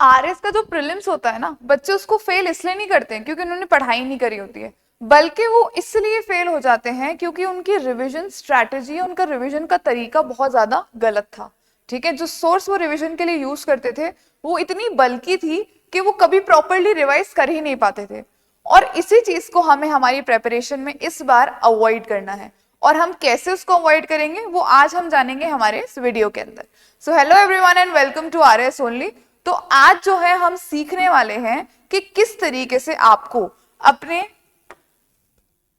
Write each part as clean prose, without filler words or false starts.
RS का जो prelims होता है ना, बच्चे उसको फेल इसलिए नहीं करते हैं क्योंकि उन्होंने पढ़ाई नहीं करी होती है, बल्कि वो इसलिए फेल हो जाते हैं क्योंकि उनकी रिवीजन स्ट्रैटेजी, उनका रिवीजन का तरीका बहुत ज्यादा गलत था। ठीक है, जो सोर्स वो रिवीजन के लिए यूज करते थे वो इतनी बल्कि थी कि वो कभी प्रॉपरली रिवाइज कर ही नहीं पाते थे। और इसी चीज को हमें हमारी प्रेपरेशन में इस बार अवॉइड करना है। और हम कैसे उसको अवॉइड करेंगे वो आज हम जानेंगे हमारे इस वीडियो के अंदर। So hello everyone and welcome to RS only. तो आज जो है हम सीखने वाले हैं कि किस तरीके से आपको अपने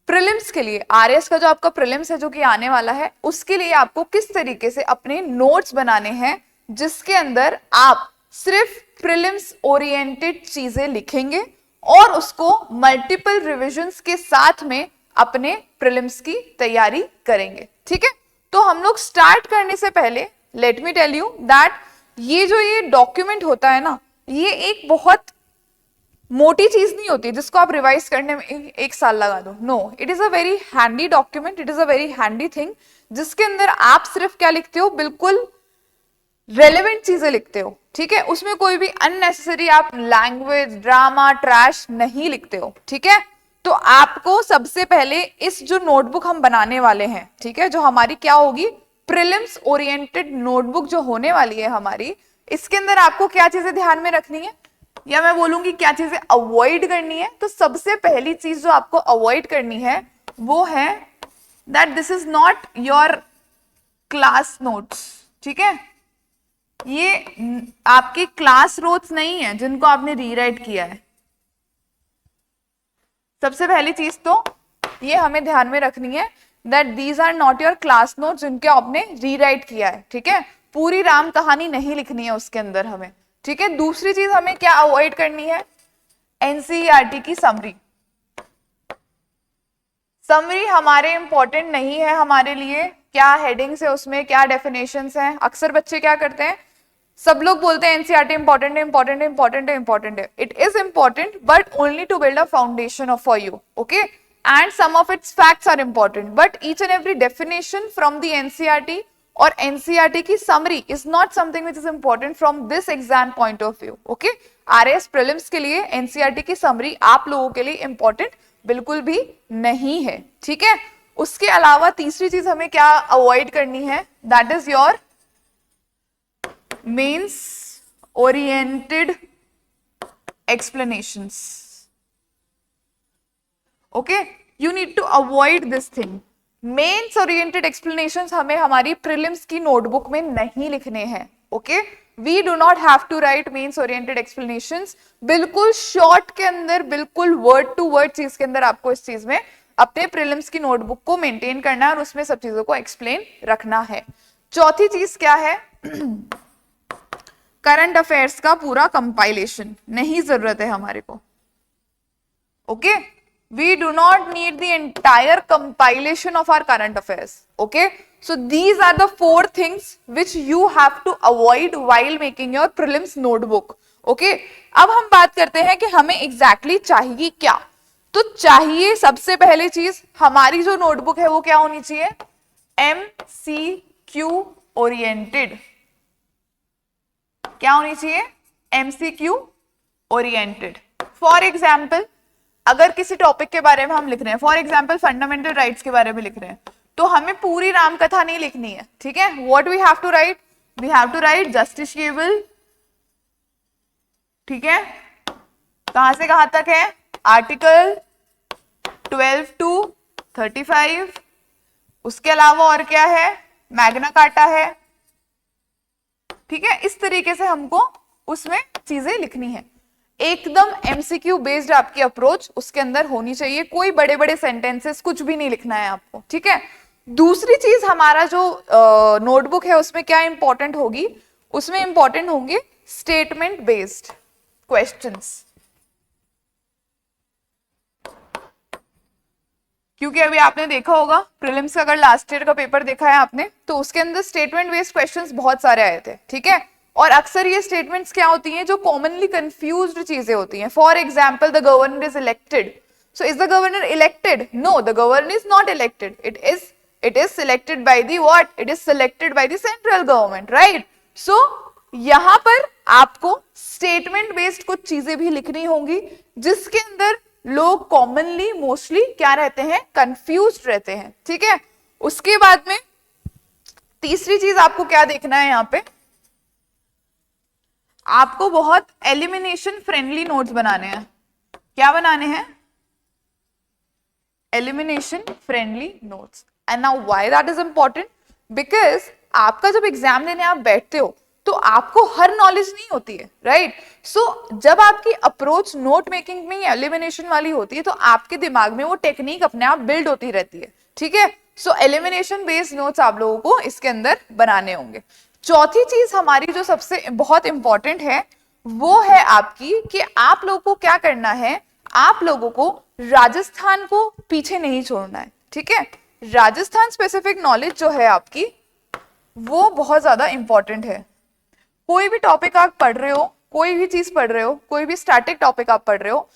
प्रीलिम्स के लिए, आरएस का जो आपका प्रीलिम्स है जो कि आने वाला है, उसके लिए आपको किस तरीके से अपने नोट्स बनाने हैं जिसके अंदर आप सिर्फ प्रीलिम्स ओरिएंटेड चीजें लिखेंगे और उसको मल्टीपल रिविजन्स के साथ में अपने प्रीलिम्स की तैयारी करेंगे। ठीक है, तो हम लोग स्टार्ट करने से पहले let me tell you that ये डॉक्यूमेंट होता है ना, ये एक बहुत मोटी चीज नहीं होती जिसको आप रिवाइज करने में एक साल लगा दो। No, it is a very handy document, it is a very handy thing जिसके अंदर आप सिर्फ क्या लिखते हो, बिल्कुल रेलेवेंट चीजें लिखते हो। ठीक है, उसमें कोई भी अननेसेसरी आप लैंग्वेज, ड्रामा, ट्रैश नहीं लिखते हो। ठीक है, तो आपको सबसे पहले इस जो नोटबुक हम बनाने वाले हैं, ठीक है, जो हमारी क्या होगी, प्रीलिम्स ओरिएंटेड नोटबुक जो होने वाली है हमारी, इसके अंदर आपको क्या चीजें ध्यान में रखनी है, या मैं बोलूंगी क्या चीजें अवॉइड करनी है। तो सबसे पहली चीज जो आपको अवॉइड करनी है वो है that this is not your class notes. ठीक है, ये आपके क्लास नोट्स नहीं है जिनको आपने रीराइट किया है। सबसे पहली चीज तो ये हमें ध्यान में रखनी है that these are not your class notes जिनके आपने रीराइट किया है। ठीक है, पूरी राम कहानी नहीं लिखनी है उसके अंदर हमें। ठीक है, दूसरी चीज हमें क्या अवॉइड करनी है, एनसीईआरटी की समरी। समरी हमारे इंपॉर्टेंट नहीं है हमारे लिए, क्या हेडिंग्स है उसमें, क्या डेफिनेशंस हैं। अक्सर बच्चे क्या करते हैं, सब लोग बोलते हैं एनसीईआरटी इंपॉर्टेंट है, इंपॉर्टेंट है, इंपॉर्टेंट है, इंपॉर्टेंट है। It is important but only to build a foundation of for you, okay, and some of its facts are important, but each and every definition from the NCERT और NCERT की summary is not something which is important from this exam point of view. Okay, RS prelims के लिए NCERT की summary आप लोगों के लिए important बिल्कुल भी नहीं है। ठीक है, उसके अलावा तीसरी चीज हमें क्या अवॉइड करनी है, that is your mains oriented explanations. Okay, you need to avoid this thing. Mains oriented explanations हमें हमारी prelims की नोटबुक में नहीं लिखने हैं। Okay, we do not have to write mains oriented explanations. बिल्कुल शॉर्ट के अंदर, बिल्कुल वर्ड टू वर्ड चीज के अंदर आपको इस चीज में अपने प्रीलिम्स की नोटबुक को मेंटेन करना है और उसमें सब चीजों को एक्सप्लेन रखना है। चौथी चीज क्या है, करंट अफेयर्स का पूरा कंपाइलेशन नहीं जरूरत है हमारे को। Okay, we do not need the entire compilation of our current affairs. Okay, so these are the 4 things which you have to avoid while making your prelims notebook. Okay, अब हम बात करते हैं कि हमें एग्जैक्टली चाहिए क्या। तो चाहिए सबसे पहली चीज, हमारी जो नोटबुक है वो क्या होनी चाहिए, MCQ ओरिएंटेड। क्या होनी चाहिए, MCQ ओरिएंटेड। फॉर एग्जाम्पल, अगर किसी टॉपिक के बारे में हम लिख रहे हैं, फॉर एग्जाम्पल फंडामेंटल राइट्स के बारे में लिख रहे हैं, तो हमें पूरी राम कथा नहीं लिखनी है। ठीक है, what we have to write, we have to write justiciable. ठीक है, कहां से कहां तक है, आर्टिकल 12 to 35। उसके अलावा और क्या है, मैग्ना कार्टा है। ठीक है, इस तरीके से हमको उसमें चीजें लिखनी है। एकदम एमसीक्यू बेस्ड आपकी अप्रोच उसके अंदर होनी चाहिए, कोई बड़े बड़े सेंटेंसेस कुछ भी नहीं लिखना है आपको। ठीक है, दूसरी चीज हमारा जो नोटबुक है उसमें क्या इंपॉर्टेंट होगी, उसमें इंपॉर्टेंट होंगे स्टेटमेंट बेस्ड क्वेश्चंस। क्योंकि अभी आपने देखा होगा प्रीलिम्स का, अगर लास्ट ईयर का पेपर देखा है आपने, तो उसके अंदर स्टेटमेंट बेस्ड क्वेश्चंस बहुत सारे आए थे। ठीक है, और अक्सर ये स्टेटमेंट्स क्या होती हैं, जो कॉमनली कंफ्यूज्ड चीजें होती हैं। For example, the governor is elected, so is the governor elected, no the governor is not elected, it is selected by the what, it is selected by the central government, right. So यहां पर आपको statement based कुछ चीजें भी लिखनी होंगी, जिसके अंदर लोग कॉमनली मोस्टली क्या रहते हैं, कंफ्यूज्ड रहते हैं। ठीक है, उसके बाद में तीसरी चीज आपको क्या देखना है, यहां पे आपको बहुत एलिमिनेशन फ्रेंडली नोट्स बनाने हैं। क्या बनाने हैं, elimination friendly notes. And now why that is important, because आपका जब एग्जाम देने आप बैठते हो तो आपको हर नॉलेज नहीं होती है, राइट। सो जब आपकी अप्रोच नोट मेकिंग में एलिमिनेशन वाली होती है तो आपके दिमाग में वो टेक्निक अपने आप बिल्ड होती रहती है। ठीक है, सो एलिमिनेशन बेस्ड नोट्स आप लोगों को इसके अंदर बनाने होंगे। चौथी चीज हमारी जो सबसे बहुत इंपॉर्टेंट है वो है आपकी कि आप लोगों को क्या करना है, आप लोगों को राजस्थान को पीछे नहीं छोड़ना है। ठीक है, राजस्थान स्पेसिफिक नॉलेज जो है आपकी वो बहुत ज्यादा इंपॉर्टेंट है। कोई भी टॉपिक आप पढ़ रहे हो, कोई भी चीज पढ़ रहे हो, कोई भी स्टैटिक टॉपिक आप पढ़ रहे हो,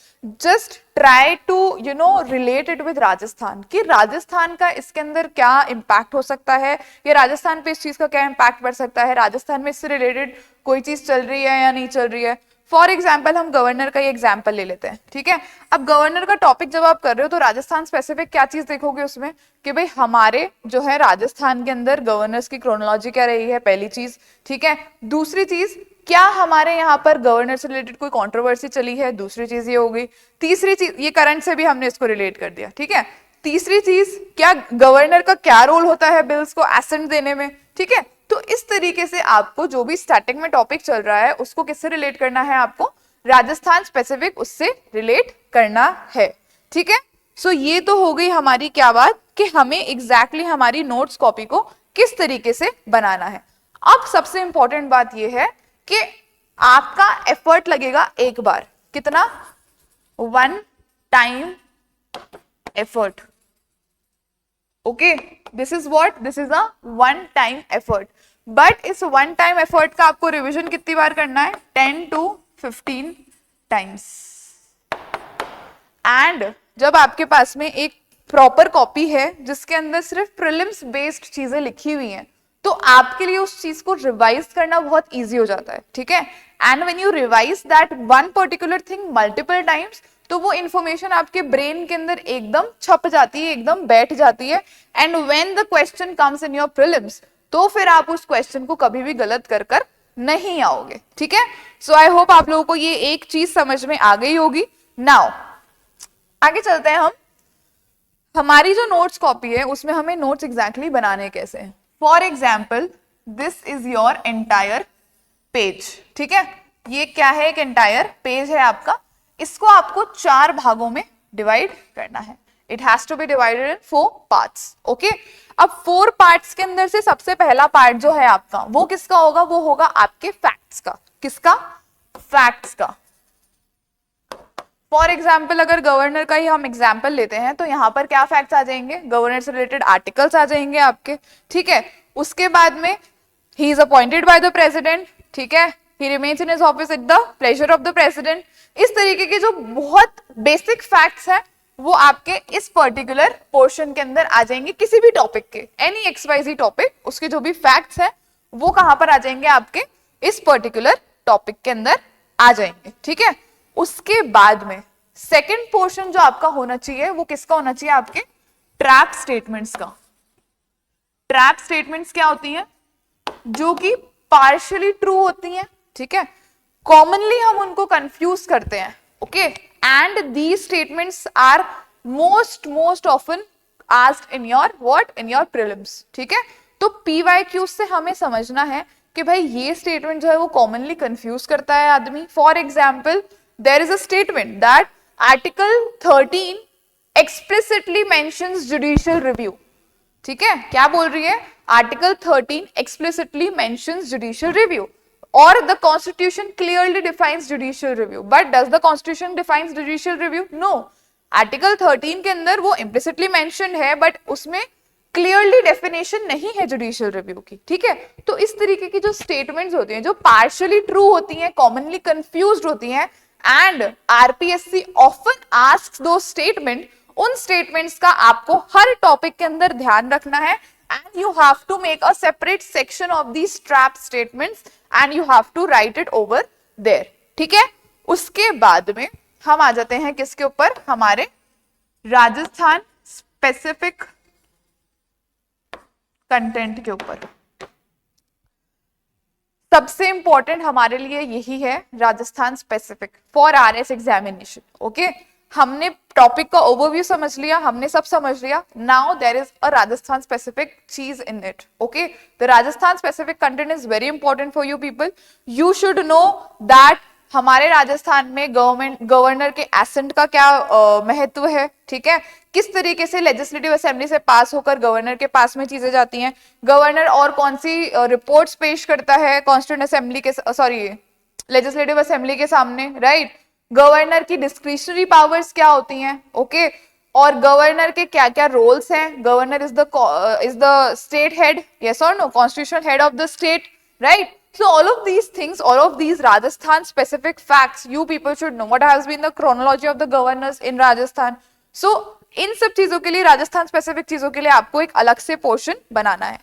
just try to relate it with Rajasthan, कि राजस्थान का इसके अंदर क्या इम्पैक्ट हो सकता है, या राजस्थान पे इस चीज का क्या इम्पैक्ट पड़ सकता है, राजस्थान में इससे रिलेटेड कोई चीज चल रही है या नहीं चल रही है। फॉर एग्जाम्पल हम गवर्नर का ही एग्जाम्पल ले लेते हैं। ठीक है, अब गवर्नर का टॉपिक जब आप कर रहे हो तो राजस्थान स्पेसिफिक क्या चीज देखोगे उसमें, कि भाई हमारे जो है राजस्थान के अंदर गवर्नर्स की क्रोनोलॉजी क्या रही है, पहली चीज। ठीक है, दूसरी चीज क्या हमारे यहाँ पर गवर्नर से रिलेटेड कोई कंट्रोवर्सी चली है, दूसरी चीज ये हो गई। तीसरी चीज, ये करंट से भी हमने इसको रिलेट कर दिया। ठीक है, तीसरी चीज क्या गवर्नर का क्या रोल होता है बिल्स को एसेंट देने में। ठीक है, तो इस तरीके से आपको जो भी स्टैटिक में टॉपिक चल रहा है उसको किससे रिलेट करना है, आपको राजस्थान स्पेसिफिक उससे रिलेट करना है। ठीक है, सो ये तो हो गई हमारी क्या बात कि हमें एग्जैक्टली हमारी नोट्स कॉपी को किस तरीके से बनाना है। अब सबसे इंपॉर्टेंट बात यह है कि आपका एफर्ट लगेगा एक बार, कितना, 1 time effort. Okay, this is what, this is a 1 time effort. But इस 1 टाइम एफर्ट का आपको रिवीजन कितनी बार करना है, 10 to 15 टाइम्स। एंड जब आपके पास में एक प्रॉपर कॉपी है जिसके अंदर सिर्फ प्रीलिम्स बेस्ड चीजें लिखी हुई हैं, तो आपके लिए उस चीज को रिवाइज करना बहुत इजी हो जाता है। ठीक है, and when you revise that one particular thing multiple times, तो वो इंफॉर्मेशन आपके ब्रेन के अंदर एकदम छप जाती है, एकदम बैठ जाती है। And when the question comes in your prelims, तो फिर आप उस क्वेश्चन को कभी भी गलत कर नहीं आओगे। ठीक है, सो आई होप आप लोगों को ये एक चीज समझ में आ गई होगी। नाउ आगे चलते हैं हम, हमारी जो नोट्स कॉपी है उसमें हमें नोट्स एग्जैक्टली बनाने कैसे हैं। For example this is your entire page. ठीक है, ये क्या है, एक एंटायर पेज है आपका, इसको आपको 4 भागों में डिवाइड करना है। It has to be divided in 4 parts. Okay, अब 4 पार्ट्स के अंदर से सबसे पहला पार्ट जो है आपका वो किसका होगा, वो होगा आपके फैक्ट्स का। किसका, फैक्ट्स का। फॉर एग्जाम्पल अगर गवर्नर का ही हम एग्जाम्पल लेते हैं तो यहाँ पर क्या फैक्ट्स आ जाएंगे, गवर्नर से रिलेटेड आर्टिकल्स आ जाएंगे आपके। ठीक है, उसके बाद में he is appointed by the president. ठीक है, ही remains in his office at the pleasure of the president. इस तरीके के जो बहुत बेसिक फैक्ट्स है वो आपके इस पर्टिकुलर पोर्शन के अंदर आ जाएंगे, किसी भी टॉपिक के, एनी XYZ टॉपिक, उसके जो भी फैक्ट्स है वो कहां पर आ जाएंगे, आपके इस पर्टिकुलर टॉपिक के अंदर आ जाएंगे। ठीक है, उसके बाद में सेकंड पोर्शन जो आपका होना चाहिए वो किसका होना चाहिए, आपके ट्रैप स्टेटमेंट्स का। ट्रैप स्टेटमेंट्स क्या होती हैं, जो कि पार्शियली ट्रू होती हैं। ठीक है, कॉमनली हम उनको कंफ्यूज करते हैं। Okay, and these statements are most often asked in your what, in your prelims. ठीक है, तो PYQ से हमें समझना है कि भाई ये स्टेटमेंट जो है वो कॉमनली कंफ्यूज करता है आदमी। For example there is a statement that article 13 explicitly mentions judicial review. ठीक है, क्या बोल रही है, article 13 explicitly mentions judicial review, or the constitution clearly defines judicial review, but does the constitution defines judicial review? No, article 13 के अंदर वो implicitly mentioned है but उसमें clearly definition नहीं है judicial review की। ठीक है, तो इस तरीके की जो statements होती हैं जो partially true होती हैं, commonly confused होती हैं, and RPSC often asks those statement, उन statements का आपको हर topic के अंदर ध्यान रखना है and you have to make a separate section of these trap statements and you have to write it over there. ठीक है, उसके बाद में हम आ जाते हैं किसके ऊपर, हमारे राजस्थान स्पेसिफिक कंटेंट के ऊपर. सबसे इंपॉर्टेंट हमारे लिए यही है Rajasthan specific for RS examination. Okay, हमने टॉपिक का ओवरव्यू समझ लिया, हमने सब समझ लिया. Now there is a Rajasthan specific चीज in it. Okay, the Rajasthan specific content is very important for you people. You should know that हमारे राजस्थान में गवर्नर के एसेंट का क्या महत्व है. ठीक है, किस तरीके से लेजिस्लेटिव असेंबली से पास होकर गवर्नर के पास में चीजें जाती हैं, गवर्नर और कौन सी रिपोर्ट्स पेश करता है कॉन्स्टिट्यूएंट असेंबली के, सॉरी लेजिस्लेटिव असेंबली के सामने, राइट. गवर्नर की डिस्क्रिशनरी पावर्स क्या होती हैं. ओके, और गवर्नर के क्या क्या रोल्स हैं. Governor is the state head, yes और no, constitutional head of the state, right. So all of these things, all of these Rajasthan specific facts, you people should know what has been the chronology of the governors in Rajasthan. So इन सब चीजों के लिए, Rajasthan specific चीजों के लिए आपको एक अलग से पोर्शन बनाना है.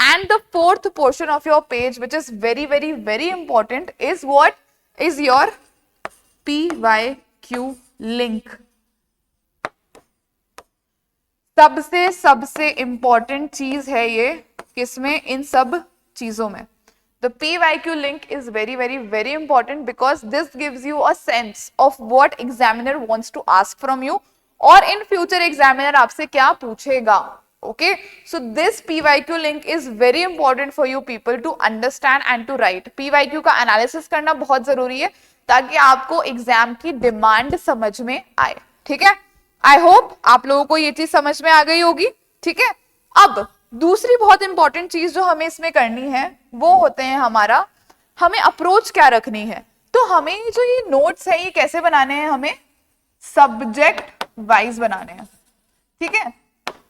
And the fourth portion of your page, which is very very very important, is what is your PYQ link. सबसे इंपॉर्टेंट चीज है ये, किसमें, इन सब चीजों में. The PYQ link is very very very important because this gives you a sense of what examiner wants to ask from you और in future examiner आपसे क्या पूछेगा. Okay, so this PYQ link is very important for you people to understand and to write. PYQ का analysis करना बहुत जरूरी है ताकि आपको एग्जाम की डिमांड समझ में आए. ठीक है, आई होप आप लोगों को ये चीज समझ में आ गई होगी. ठीक है, अब दूसरी बहुत इंपॉर्टेंट चीज जो हमें इसमें करनी है वो होते हैं हमारा, हमें अप्रोच क्या रखनी है. तो हमें जो ये नोट्स है ये कैसे बनाने हैं, हमें सब्जेक्ट वाइज बनाने हैं. ठीक है,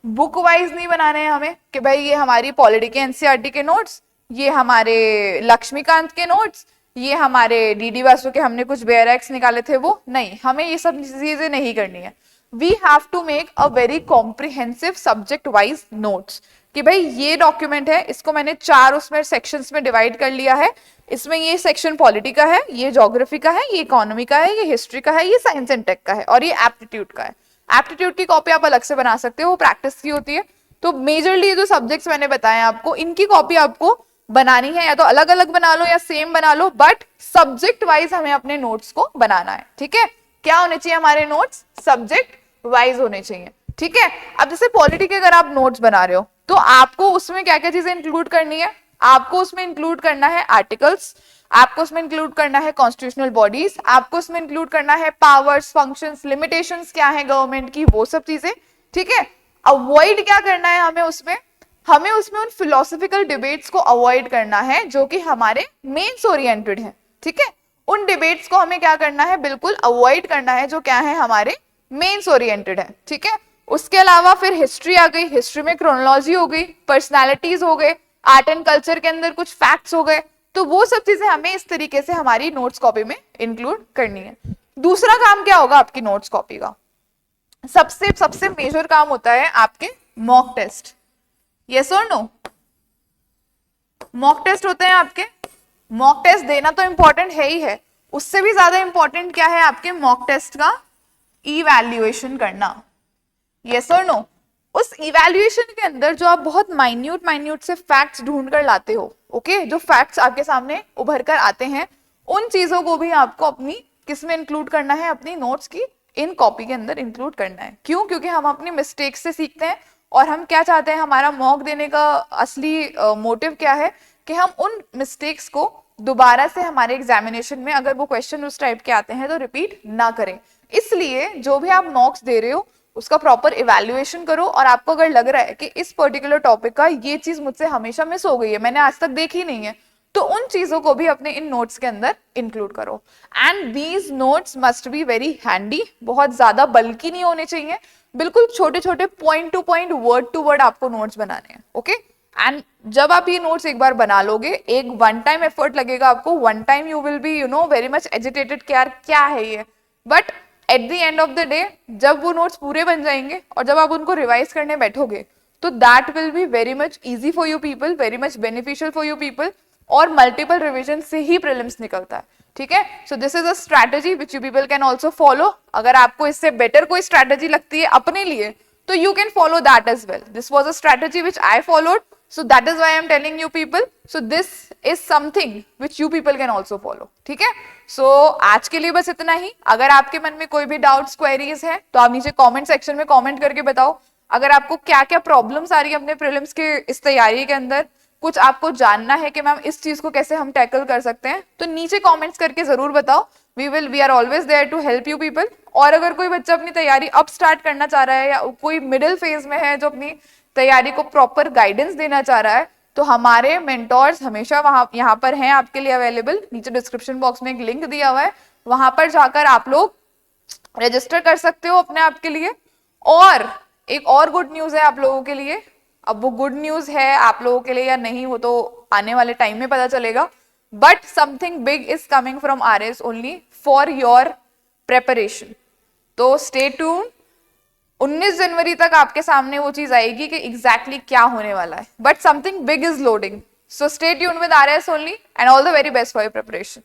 बुक वाइज नहीं बनाने हैं हमें कि भाई ये हमारी पॉलिटी के एनसीईआरटी के नोट्स, ये हमारे लक्ष्मीकांत के नोट्स, ये हमारे डीडी वासु के हमने कुछ बेयरएक्स निकाले थे वो नहीं, हमें ये सब चीजें नहीं करनी है. We have to make a very comprehensive subject wise notes कि भाई ये डॉक्यूमेंट है, इसको मैंने 4 उसमें सेक्शंस में डिवाइड कर लिया है. इसमें ये सेक्शन पॉलिटी का है, ये ज्योग्राफी का है, ये इकोनॉमी का है, ये हिस्ट्री का है, ये साइंस एंड टेक का है और ये एप्टीट्यूड का है. एप्टीट्यूड की कॉपी आप अलग से बना सकते हो, वो प्रैक्टिस की होती है. तो मेजरली जो सब्जेक्ट्स मैंने बताए आपको, इनकी कॉपी आपको बनानी है, या तो अलग अलग बना लो या सेम बना लो, बट सब्जेक्ट वाइज हमें अपने नोट्स को बनाना है. ठीक है, क्या होने चाहिए हमारे नोट्स, सब्जेक्ट वाइज होने चाहिए. ठीक है, अब जैसे पॉलिटी के अगर आप नोट्स बना रहे हो तो आपको उसमें क्या क्या चीजें इंक्लूड करनी है. आपको उसमें इंक्लूड करना है आर्टिकल्स, आपको उसमें इंक्लूड करना है कॉन्स्टिट्यूशनल बॉडीज, आपको उसमें इंक्लूड करना है पावर्स, फंक्शंस, लिमिटेशंस क्या है गवर्नमेंट की, वो सब चीजें. ठीक है, अवॉइड क्या करना है हमें उसमें उन फिलोसफिकल डिबेट्स को अवॉइड करना है जो कि हमारे मेंस ओरिएंटेड है. ठीक है, उन डिबेट्स को हमें क्या करना है, बिल्कुल अवॉइड करना है जो क्या है हमारे मेंस ओरिएंटेड है. ठीक है, उसके अलावा फिर हिस्ट्री आ गई, हिस्ट्री में क्रोनोलॉजी हो गई, पर्सनालिटीज हो गए, आर्ट एंड कल्चर के अंदर कुछ फैक्ट्स हो गए. तो वो सब चीजें हमें इस तरीके से हमारी नोट्स कॉपी में इंक्लूड करनी है. दूसरा काम क्या होगा आपकी नोट्स कॉपी का, सबसे मेजर काम होता है आपके मॉक टेस्ट. यस और नो, मॉक टेस्ट होते हैं आपके. मॉक टेस्ट देना तो इंपॉर्टेंट है ही है, उससे भी ज्यादा इंपॉर्टेंट क्या है आपके मॉक टेस्ट का इवैल्यूएशन करना. यस और नो, उस इवैल्यूएशन के अंदर जो आप बहुत माइन्यूट से फैक्ट्स ढूंढ कर लाते हो, ओके, जो फैक्ट्स आपके सामने उभर कर आते हैं, उन चीजों को भी आपको अपनी किस में इंक्लूड करना है, अपनी नोट्स की इन कॉपी के अंदर इंक्लूड करना है. क्यों, क्योंकि हम अपनी मिस्टेक्स से सीखते हैं और हम क्या चाहते हैं, हमारा मॉक देने का असली मोटिव क्या है कि हम उन मिस्टेक्स को दोबारा से हमारे एग्जामिनेशन में अगर वो क्वेश्चन उस टाइप के आते हैं तो रिपीट ना करें. इसलिए जो भी आप मॉक्स दे रहे हो उसका प्रॉपर इवैल्यूएशन करो, और आपको अगर लग रहा है कि इस पर्टिकुलर टॉपिक का ये चीज मुझसे हमेशा मिस हो गई है, मैंने आज तक देखी नहीं है, तो उन चीजों को भी अपने इन नोट्स के अंदर इंक्लूड करो. And these notes must be very handy, बहुत ज्यादा बल्कि नहीं होने चाहिए, बिल्कुल छोटे छोटे point to point, word to word आपको नोट्स बनाने हैं. ओके, एंड जब आप ये नोट्स एक बार बना लोगे, एक वन टाइम एफर्ट लगेगा आपको, one time you will be very much agitated कि यार क्या है ये, but at the end of the day जब वो नोट्स पूरे बन जाएंगे और जब आप उनको रिवाइज करने बैठोगे तो that will be very much easy for you people, very much beneficial for you people, और मल्टीपल रिविजन से ही प्रीलिम्स निकलता है, ठीक है। So this is a strategy which you people can also follow. अगर आपको इससे बेटर कोई स्ट्रैटेजी लगती है अपने लिए तो you can follow that as well. This was a strategy which I followed, so that is why I am telling you people. So this is something which you people can also follow. ठीक है? So आज के लिए बस इतना ही। अगर आपके मन में कोई भी डाउट्स क्वेरीज है तो आप नीचे कमेंट सेक्शन में कमेंट करके बताओ। अगर आपको क्या क्या प्रॉब्लम्स आ रही है अपने प्रीलिम्स के इस तैयारी के अंदर, कुछ आपको जानना है कि मैम इस चीज को कैसे हम टैकल कर सकते हैं, तो नीचे कमेंट्स करके जरूर बताओ। We are always there to help you people. और अगर कोई बच्चा अपनी तैयारी अब स्टार्ट करना चाह रहा है या कोई मिडिल फेज में है जो अपनी तैयारी को प्रॉपर गाइडेंस देना चाह रहा है, तो हमारे मेंटोर्स हमेशा वहां यहाँ पर हैं आपके लिए अवेलेबल। नीचे डिस्क्रिप्शन बॉक्स में एक लिंक दिया हुआ है, वहां पर जाकर आप लोग रजिस्टर कर सकते हो अपने आप के लिए। और एक और गुड न्यूज है आप लोगों के लिए। अब वो गुड न्यूज है आप लोगों के लिए या नहीं वो तो आने वाले टाइम में पता चलेगा, but something big is coming from RS only for your preparation. तो स्टे ट्यून, 19 जनवरी तक आपके सामने वो चीज आएगी कि एग्जैक्टली क्या होने वाला है, but something big is loading. So stay tune with RS only and all the very best for your preparation.